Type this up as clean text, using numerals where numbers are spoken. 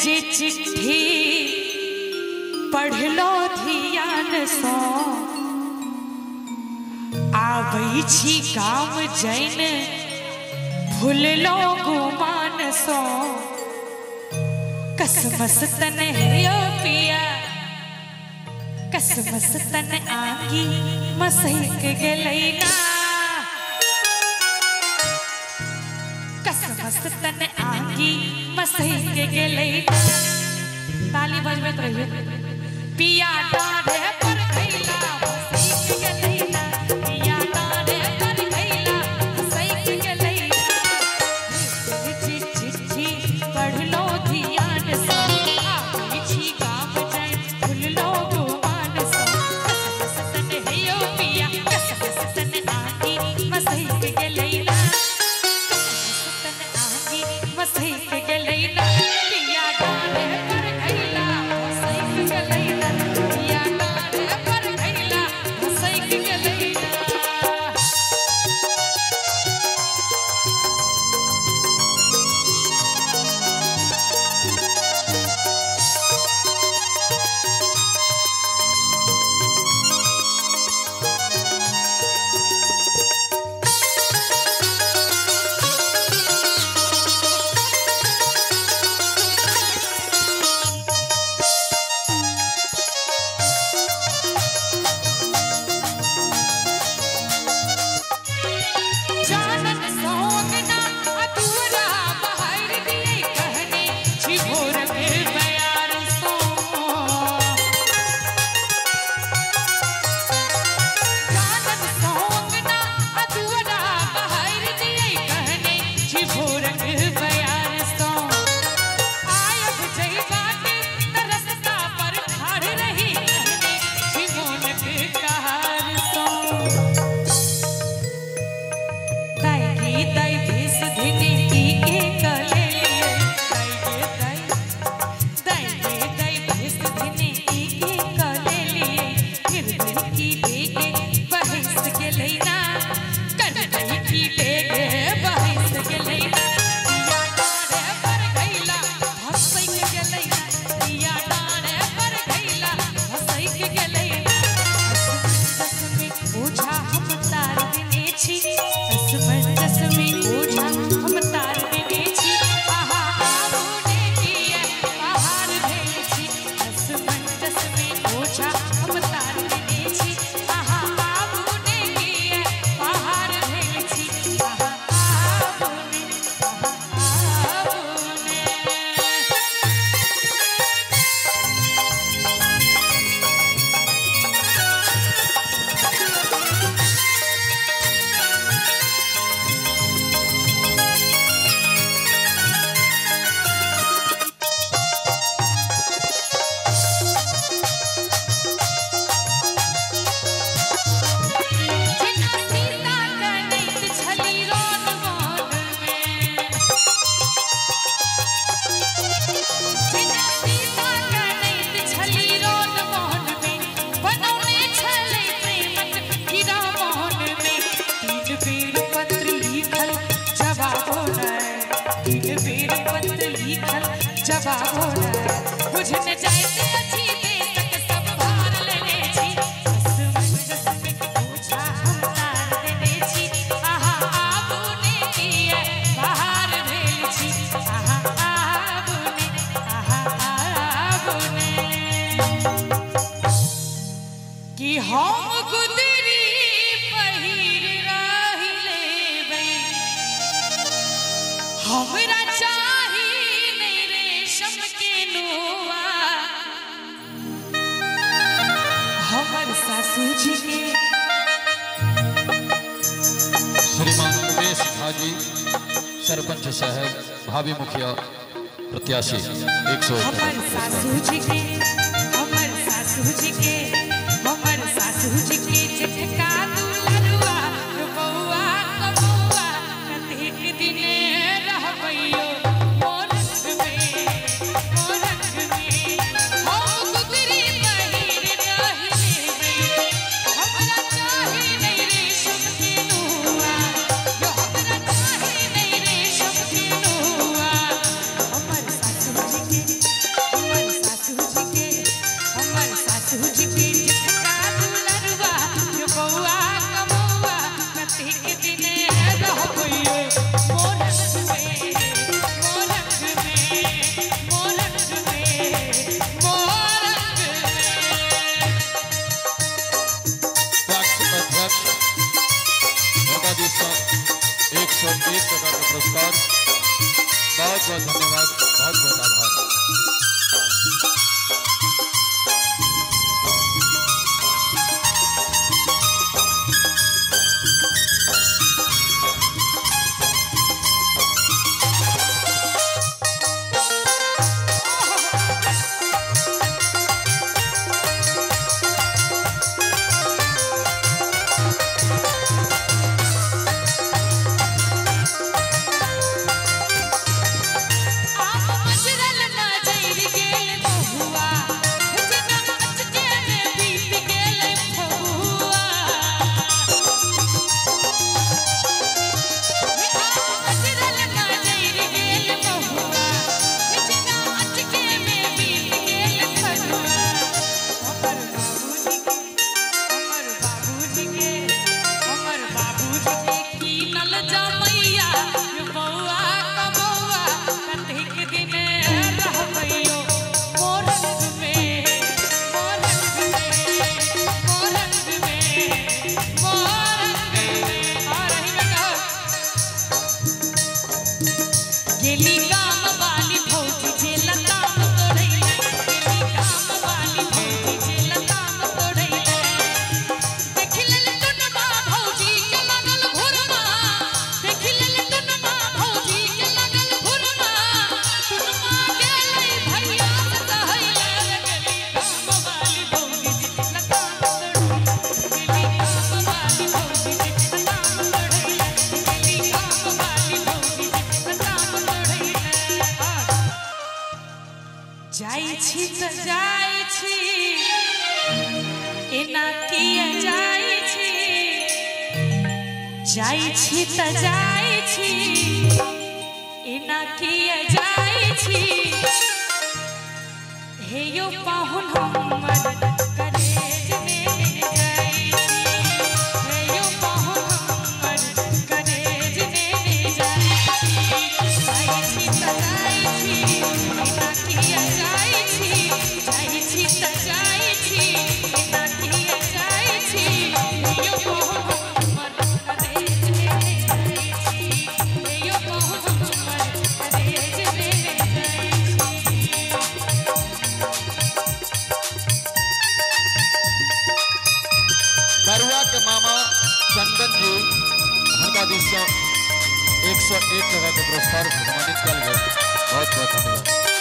जी चिट्ठी पढ़ लो ध्यान सो आबै छी गाम जैन भूल लो गुमान सो कसमस तन है पिया कसमस तन आगी मसैक गेलैना कसमस तन आगी मसैक गेलैना ताली बजबैत रहियो पिया डाढ़े पर खैला मसैक गेलैना पिया डाढ़े पर खैला मसैक गेलैना चिट्ठी पढ़ लो ध्यान से आबै छी गाम जाय भूल लो गुमान से कसमस तन है पिया कसमस तन आगी मसैक गेलैना मसैक गेलैना पिया डाढ़े पर खैला मसैक गेलैना पिया डाढ़े पर खैला मसैक गेलैना। बुझने जाते अच्छी बेशक सब भार लेने छी कसमस में पूछा हम तार देने छी आहा आबुने किए बाहर भेल छी आहा आबुने कि हम गुदरी पहिर रहिले हमरा चाही नहीं रेशम के नोआ हमर सासू जी के श्रीमान उमेश हाजी सरपंच साहब भाभी मुखिया प्रत्याशी 100 हमर सासू जी के हमर सासू जी के हमर सासू जी के चिटका दुलरुआ बउआ कबुआ कतेक दिने रहबैयो मोरख में हम गुदरी पहिर रहिले हमरा चाही नहीं रेशम के नोआ यो हमरा चाही नहीं रेशम के नोआ हमर सासू जी के बहुत बहुत धन्यवाद, बहुत बहुत आभार। जाई छी त जाई छी एना किया जाई छी, जाई छी त जाई छी एना किया जाई छी, हे यो पाहुन हमर करेज में जाई छी, हे यो पाहुन हमर करेज में जाई छी, जाई छी त जाई छी एना किया जाई छी, जाई छी त जाई छी एना किया जाई छी, हे यो पाहुन हमर करेज में जाई छी, हे यो पाहुन हमर करेज में जाई छी। बरुआ के मामा चंदन जी हरका दिशा 101 टका के पुरस्कार सम्मानित कल गए। बहुत बहुत धन्यवाद।